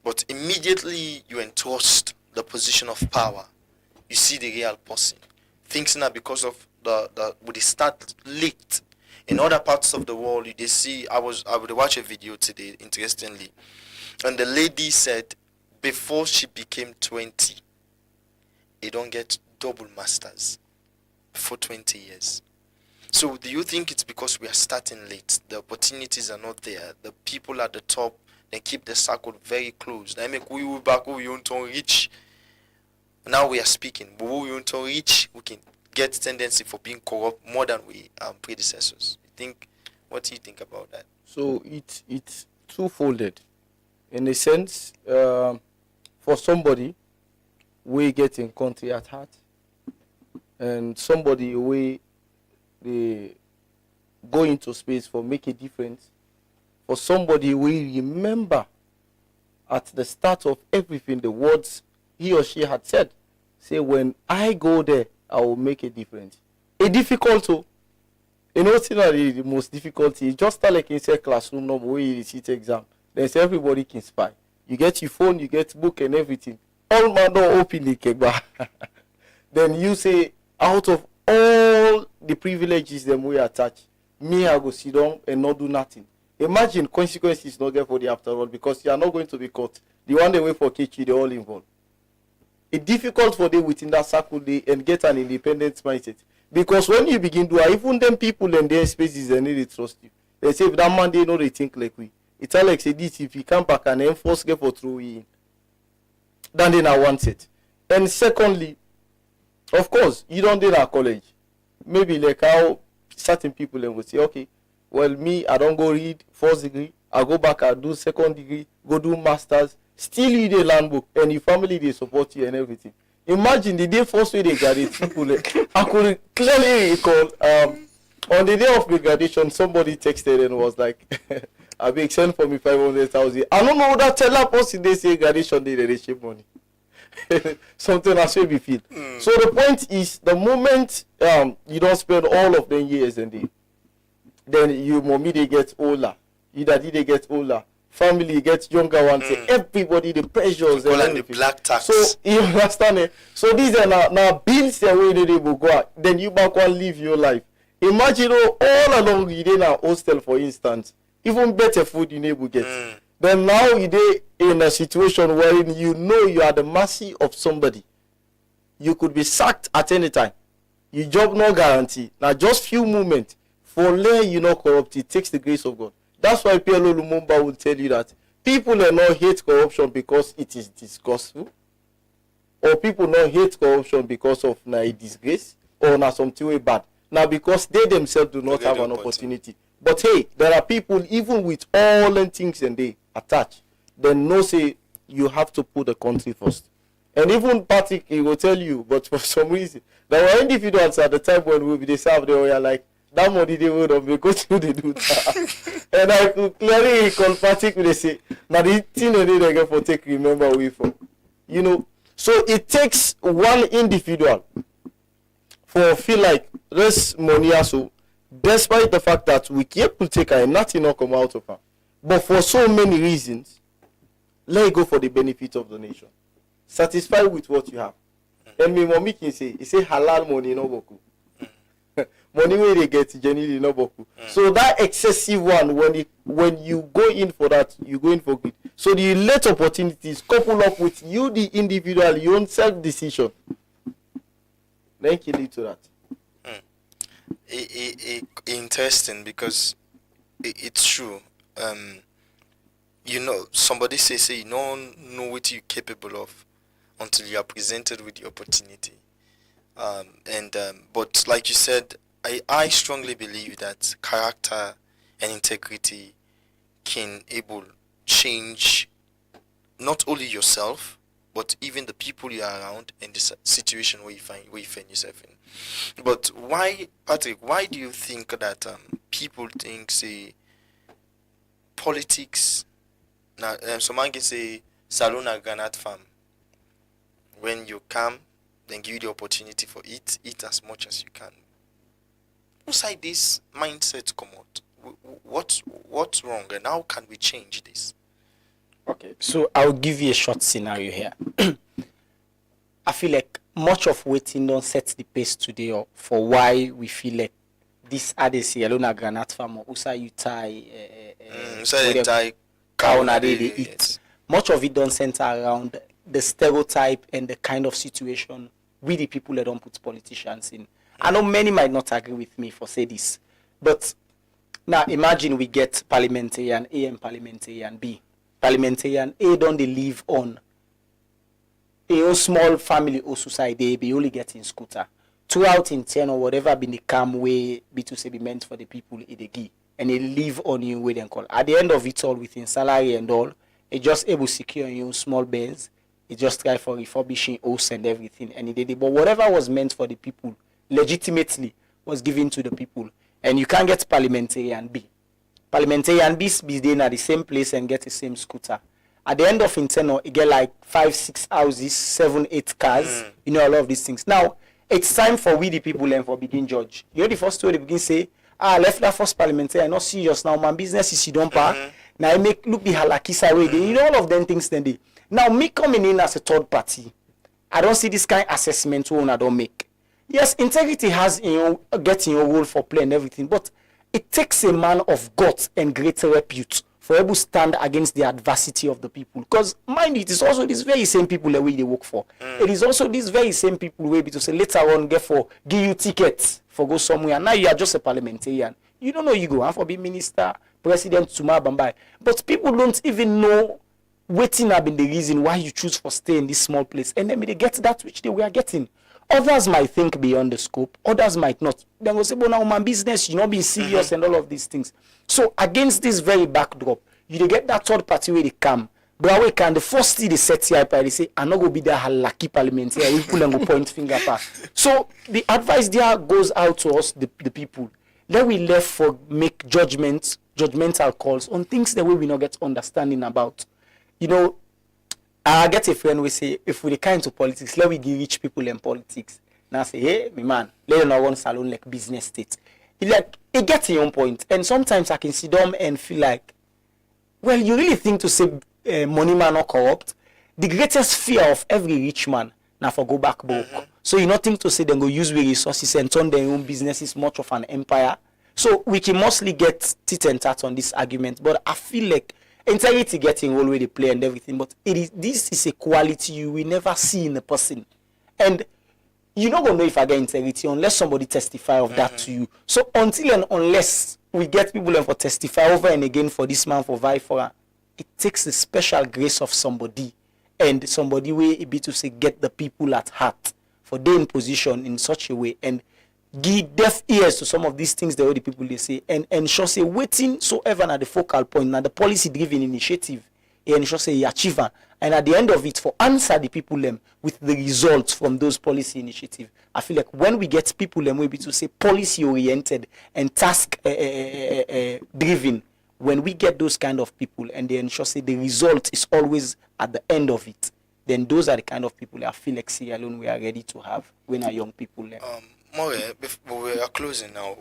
but immediately you entrust the position of power. You see the real person. Things that because of the would start late. In other parts of the world, they see. I would watch a video today, interestingly, and the lady said, before she became 20, they don't get double masters for 20 years. So do you think it's because we are starting late? The opportunities are not there. The people at the top, they keep the circle very close. They make we back who we want to reach. Now we are speaking, but who we want to reach, we can get tendency for being corrupt more than we predecessors. What do you think about that? So it's two-folded. In a sense, for somebody, we get in country at heart, and somebody we they go into space for make a difference. For somebody we remember at the start of everything the words he or she had said. Say, when I go there, I will make a difference. A difficult to, you know, the most difficult is just like inside classroom number where you sit exam. Then say everybody can spy. You get your phone, you get book and everything. All man don't open the kegba. Then you say, out of all the privileges them we attach, me I go sit down and not do nothing. Imagine consequences not there for the after all, because you are not going to be caught. The one they wait for KG, they all involved. It's difficult for them within that circle and get an independent mindset. Because when you begin to, even them people in their spaces, they need to trust you. They say, if that man, they know they think like we. It's like say this, if you come back and enforce get for through in, then they not want it. And secondly, of course, you don't do that college. Maybe like how certain people will say, okay, well, me, I don't go read first degree, I go back, I do second degree, go do masters, still read a land book, and your family, they support you and everything. Imagine the day first way they graduate, people, I could clearly recall, on the day of the graduation, somebody texted and was like, I be send for me 500,000. I don't know that tell that person they say graduation they receive money. Something as we feel. So the point is, the moment you don't spend all of them years and then you mommy they get older, you daddy they get older, family gets younger ones, everybody the pressures and the black tax. So you understand it? So these are now bills the way they will go out. Then you back one live your life. Imagine all along you in a hostel, for instance, even better food you never get. Then now you're in a situation where you know you are at the mercy of somebody. You could be sacked at any time. Your job no guarantee. Now just few moments for lay you not corrupt. It takes the grace of God. That's why PLO Lumumba will tell you that people are not hate corruption because it is disgustful, or people not hate corruption because of a disgrace or na something way bad. Now because they themselves do not have an opportunity. But hey, there are people even with all the things and they attach, then no say you have to put the country first. And even Patrick, he will tell you, but for some reason, there were individuals at the time when we they serve the oil like that money they would have because they do that. And I could clearly recall Patrick they say, now the thing they need again for take remember we from. You know, so it takes one individual for feel like this money also, despite the fact that we keep to take and nothing not come out of her. But for so many reasons, let it go for the benefit of the nation. Satisfied with what you have. And me mommy can say, he say halal money no boku. Money where they get genuinely no boku. So that excessive one, when you go in for that, you go in for good. So the late opportunities couple up with you, the individual, your own self-decision, then can lead to that. Interesting, because it's true. Somebody say you don't know what you're capable of until you are presented with the opportunity. But like you said, I strongly believe that character and integrity can able change not only yourself, but even the people you are around and the situation where you find yourself in. But why, Patrick? Why do you think that people think, say, politics? Now, some man can say salon a granite farm. When you come, then give you the opportunity for eat as much as you can. Inside this mindset come out, what's wrong, and how can we change this? Okay, so I'll give you a short scenario here. I feel like much of waiting don't set the pace today or for why we feel like this ADC alone granite farm or usa you tie cow na they eat. Much of it don't center around the stereotype and the kind of situation we the people that don't put politicians in. I know many might not agree with me for say this, but now imagine we get parliamentarian A and parliamentarian B. Parliamentarian A don't they live on a small family or society, be only getting scooter. Throughout in 10 or whatever been the calm way be to say be meant for the people in the gi. And they live on you with them call. At the end of it all, within salary and all, it just able to secure your small beds. It just try for refurbishing house and everything. And it did it. But whatever was meant for the people, legitimately was given to the people. And you can't get parliamentarian B. Parliamentarian B be there at the same place and get the same scooter. At the end of internal, you get like 5, 6 houses, 7, 8 cars. You know, a lot of these things. Now, it's time for we the people and for begin judge. You know the first story they begin say, left that first parliamentarian, not serious now. My business is you don't park. Now I make look the halakisa way. You know all of them things then they. Now me coming in as a third party, I don't see this kind of assessment one I don't make. Yes, integrity has getting your role for play and everything, but it takes a man of guts and great repute for able to stand against the adversity of the people. Because mind you, it is also these very same people that we they work for. It is also these very same people who will be to say later on give you tickets for go somewhere. Now you are just a parliamentarian. You don't know you go for being minister, president, Suma Bambai. But people don't even know waiting have been the reason why you choose for stay in this small place. And then they get that which they were getting. Others might think beyond the scope. Others might not. Then will say, well, now my business, you know, being serious and all of these things. So against this very backdrop, you get that third party where they come. But we can the first thing they set here, they say, I'm not going to be there lucky parliamentary. We pull and go point finger past. So the advice there goes out to us, the people. Then we left for make judgmental calls on things that we not get understanding about. You know, I get a friend we say, if we kind to politics, let we give rich people in politics. Now I say, hey, my man, let them not run salon like business state. It gets your own point. And sometimes I can sit down and feel like, well, you really think to say money man or corrupt? The greatest fear of every rich man now for go back broke. So you not think to say they go use the resources and turn their own businesses much of an empire. So we can mostly get tit and tat on this argument, but I feel like integrity getting all way they play and everything, but this is a quality you will never see in a person. And you're not gonna know if I get integrity unless somebody testify of that to you. So until and unless we get people for testify over and again for this man for vie for her, it takes the special grace of somebody and somebody way it be to say get the people at heart for they in position in such a way and give deaf ears to some of these things the way the people they say and ensure say waiting so ever at the focal point now the policy driven initiative and ensure say you achieve and at the end of it for answer the people them with the results from those policy initiative. I feel like when we get people them will be to say policy oriented and task driven, when we get those kind of people and they ensure say the result is always at the end of it, then those are the kind of people I feel like Sierra Leone we are ready to have when our young people learn. More, before we are closing now,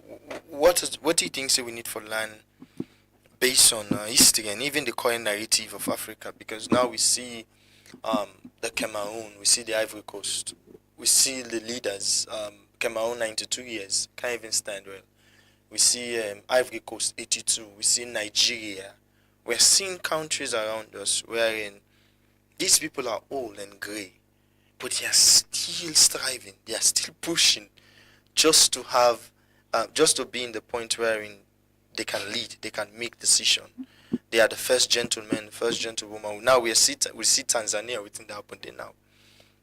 what do you think we need for land based on history and even the current narrative of Africa? Because now we see the Cameroon, we see the Ivory Coast, we see the leaders, Cameroon 92 years, can't even stand well. We see Ivory Coast 82, we see Nigeria, We're seeing countries around us wherein these people are old and grey, but they are still striving, they are still pushing just to have, just to be in the point wherein they can lead, they can make decision. They are the first gentleman, first gentlewoman. Now we see Tanzania waiting that happen there now.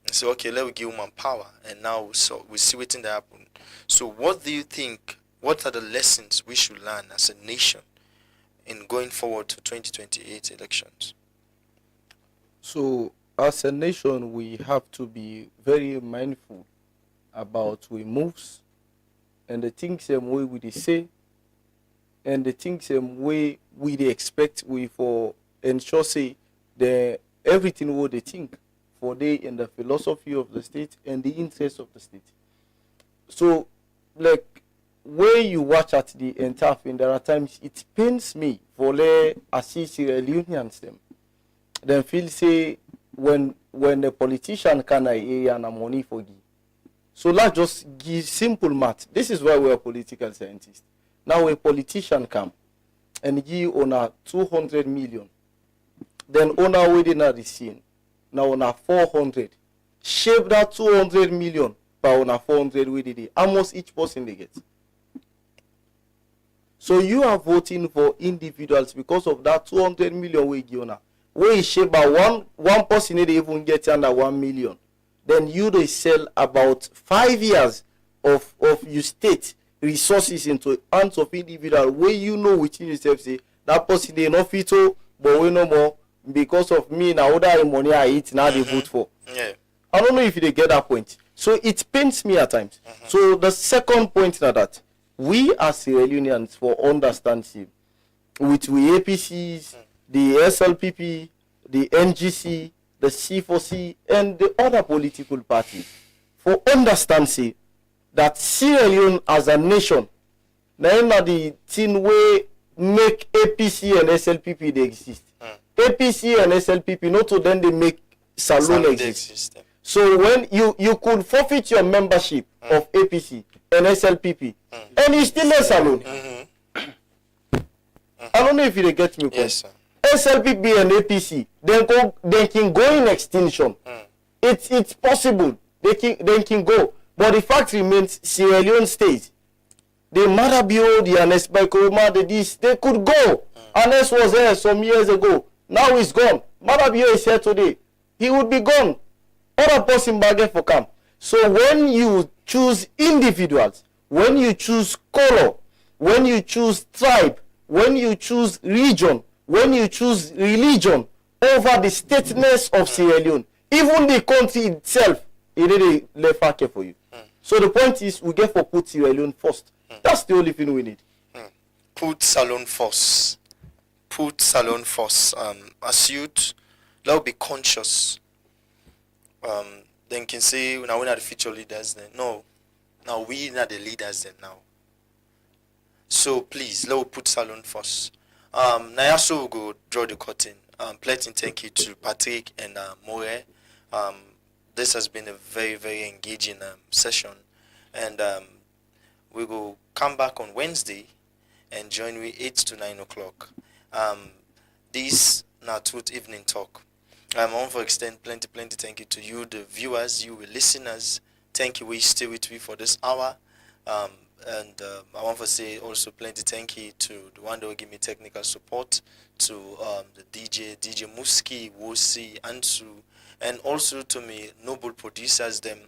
And so okay, let me give woman power, and now we see waiting that happen. So what do you think? What are the lessons we should learn as a nation in going forward to 2028 elections? So, as a nation, we have to be very mindful about we moves and the things same way we dey say and the things same way we dey expect we for ensure say the everything what they think for they in the philosophy of the state and the interest of the state. So, like when you watch at the entire thing, there are times it pains me for the assist Sierra Leoneans them feel say when the politician can and money for give. So let's just give simple math. This is why we are political scientists. Now a politician come and give on a 200 million. Then owner within a scene. Now on a 400. Shape that 200 million by on a 400 with it. Almost each person they get. So you are voting for individuals because of that 200 million we give on. Where is shape by one person they even get under 1 million. Then you they sell about 5 years of your state resources into hands of individual where you know within yourself say that person they not fit to, but we no more because of me now other money I eat now they vote for. Yeah. I don't know if they get that point. So it pains me at times. So the second point now that we as Sierra Leoneans for understanding with we APCs, the SLPP, the NGC, the C4C, and the other political parties for understanding that Sierra Leone as a nation, now the thing way make APC and SLPP they exist. APC and SLPP, not to then they make Saloon exist. So when you could forfeit your membership of APC and SLPP, and you still a Saloon. I don't know if you get me. Yes, sir. SLPP and APC, they can go in extinction. It's possible. They can go. But the fact remains Sierra Leone stays. The Marabio, the Anes Baikoma, they could go. Anes was there some years ago. Now he's gone. Marabio is here today. He would be gone. Other person bargain for come. So when you choose individuals, when you choose color, when you choose tribe, when you choose region, when you choose religion over the stateness of Sierra Leone, even the country itself, it really left care for you. So the point is, we get for put Sierra Leone first. That's the only thing we need. Put Salon first. Put Salon first. As youth, let's be conscious. Then can say, now we're not the future leaders then. No. Now we are the leaders then now. So please, let's put Salon first. Now so we'll go draw the curtain. Plenty thank you to Patrick and More. This has been a very, very engaging session. And we will come back on Wednesday and join me 8 to 9 o'clock. This now Truth Evening Talk. I want to extend plenty thank you to you, the viewers, you the listeners. Thank you, we stay with me for this hour. And I want to say also plenty thank you to the one that will give me technical support, to the DJ Muski, Wosi, Ansu, and also to me noble producers, them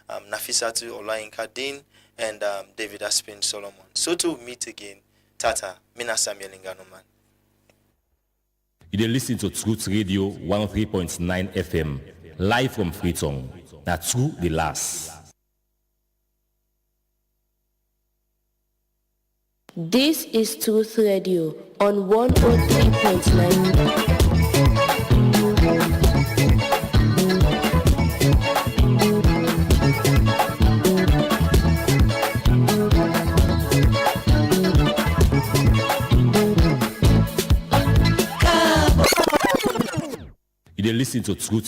Nafisatu Olayinka Dean and David Aspin Solomon. So to meet again, Tata, Mina Samuel Nganoman. You dey listen to Truth Radio 103.9 FM, live from Freetown. That's true, the last. This is Truth Radio on 103.9. You dey listen to Truth